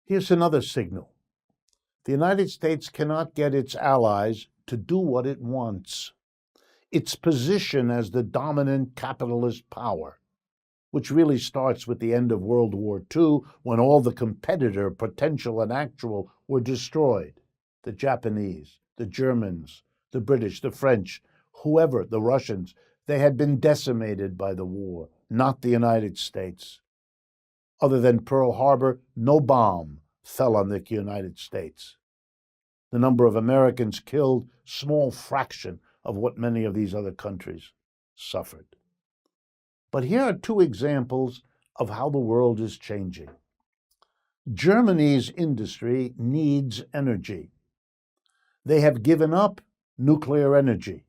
Here's another signal. The United States cannot get its allies to do what it wants. Its position as the dominant capitalist power, which really starts with the end of World War II, when all the competitor, potential and actual, were destroyed. The Japanese, the Germans, the British, the French, whoever, the Russians, they had been decimated by the war, not the United States. Other than Pearl Harbor, no bomb fell on the United States. The number of Americans killed, small fraction of what many of these other countries suffered. But here are two examples of how the world is changing. Germany's industry needs energy. They have given up nuclear energy.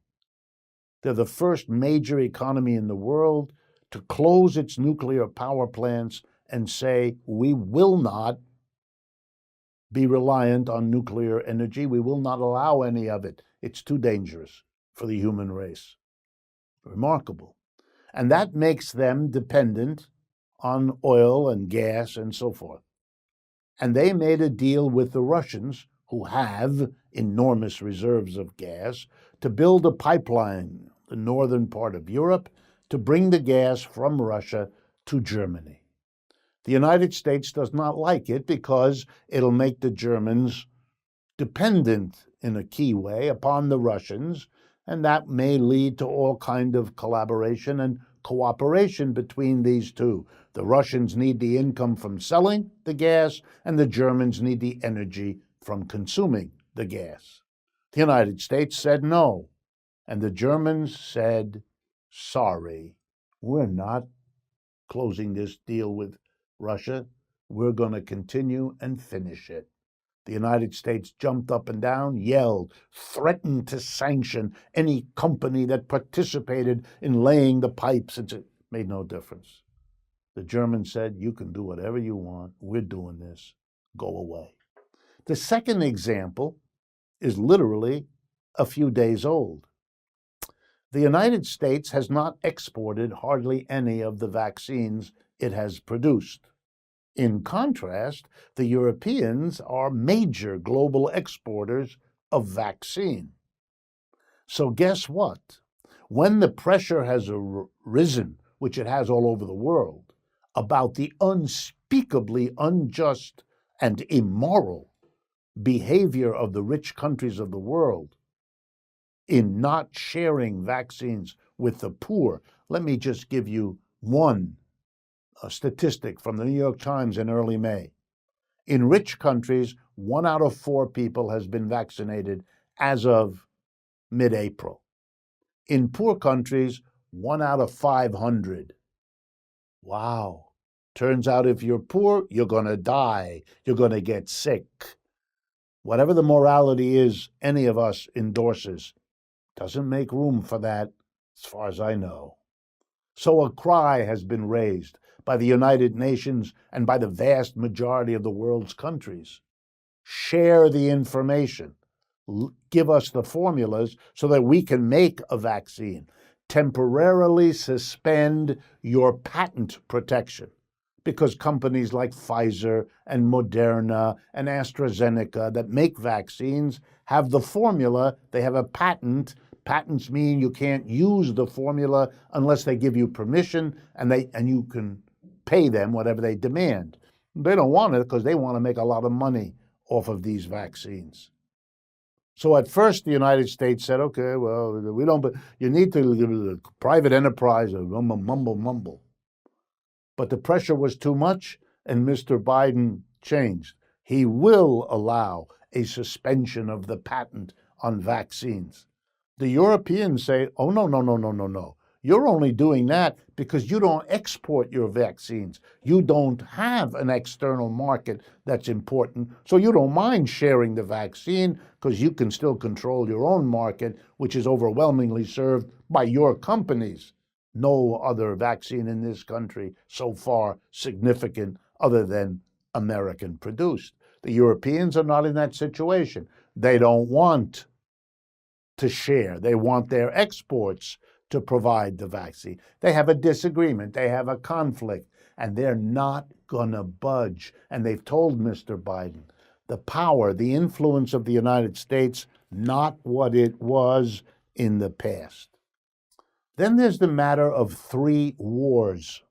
They're the first major economy in the world to close its nuclear power plants and say, we will not be reliant on nuclear energy. We will not allow any of it. It's too dangerous for the human race. Remarkable. And that makes them dependent on oil and gas and so forth. And they made a deal with the Russians, who have enormous reserves of gas, to build a pipeline, the northern part of Europe, to bring the gas from Russia to Germany. The United States does not like it because it'll make the Germans dependent in a key way upon the Russians, and that may lead to all kind of collaboration and cooperation between these two. The Russians need the income from selling the gas, and the Germans need the energy from consuming the gas. The United States said no, and the Germans said, sorry, we're not closing this deal with Russia. We're going to continue and finish it. The United States jumped up and down, yelled, threatened to sanction any company that participated in laying the pipes. It made no difference. The Germans said, you can do whatever you want. We're doing this. Go away. The second example is literally a few days old. The United States has not exported hardly any of the vaccines it has produced. In contrast, the Europeans are major global exporters of vaccine. So guess what? When the pressure has risen, which it has all over the world, about the unspeakably unjust and immoral behavior of the rich countries of the world in not sharing vaccines with the poor, let me just give you one statistic from the New York Times in early May. In rich countries, 1 out of 4 people has been vaccinated as of mid-April. In poor countries, 1 out of 500. Wow. Turns out if you're poor, you're going to die. You're going to get sick. Whatever the morality is any of us endorses, doesn't make room for that, as far as I know. So a cry has been raised by the United Nations and by the vast majority of the world's countries. Share the information. Give us the formulas so that we can make a vaccine. Temporarily suspend your patent protection, because companies like Pfizer and Moderna and AstraZeneca that make vaccines have the formula. They have a patent. Patents mean you can't use the formula unless they give you permission, and you can pay them whatever they demand. They don't want it because they want to make a lot of money off of these vaccines. So at first the United States said, okay, well, we don't, but you need to give the private enterprise a mumble. But the pressure was too much, and Mr. Biden changed. He will allow a suspension of the patent on vaccines. The Europeans say, oh, no. You're only doing that because you don't export your vaccines. You don't have an external market that's important, so you don't mind sharing the vaccine because you can still control your own market, which is overwhelmingly served by your companies. No other vaccine in this country so far significant other than American produced. The Europeans are not in that situation. They don't want to share. They want their exports to provide the vaccine. They have a disagreement. They have a conflict. and they're not gonna budge. And they've told Mr. Biden, the power, the influence of the United States, not what it was in the past. Then there's the matter of 3 wars.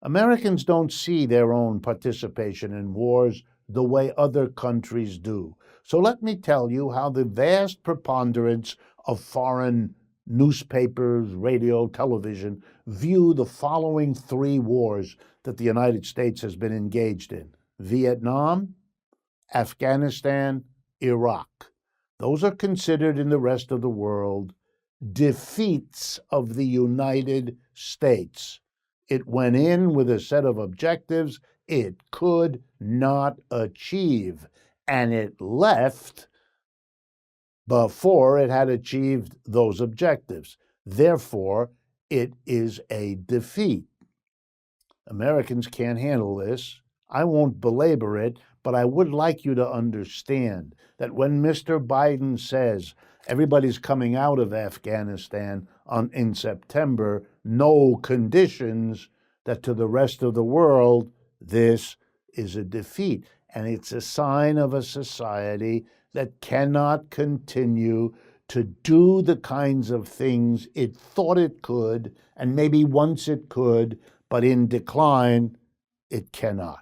Americans don't see their own participation in wars the way other countries do. So let me tell you how the vast preponderance of foreign newspapers, radio, television view the following 3 wars that the United States has been engaged in: Vietnam, Afghanistan, Iraq. Those are considered in the rest of the world defeats of the United States. It went in with a set of objectives it could not achieve, and it left before it had achieved those objectives. Therefore, it is a defeat. Americans can't handle this. I won't belabor it, but I would like you to understand that when Mr. Biden says everybody's coming out of Afghanistan in September, no conditions, that to the rest of the world, this is a defeat. And it's a sign of a society that cannot continue to do the kinds of things it thought it could, and maybe once it could, but in decline, it cannot.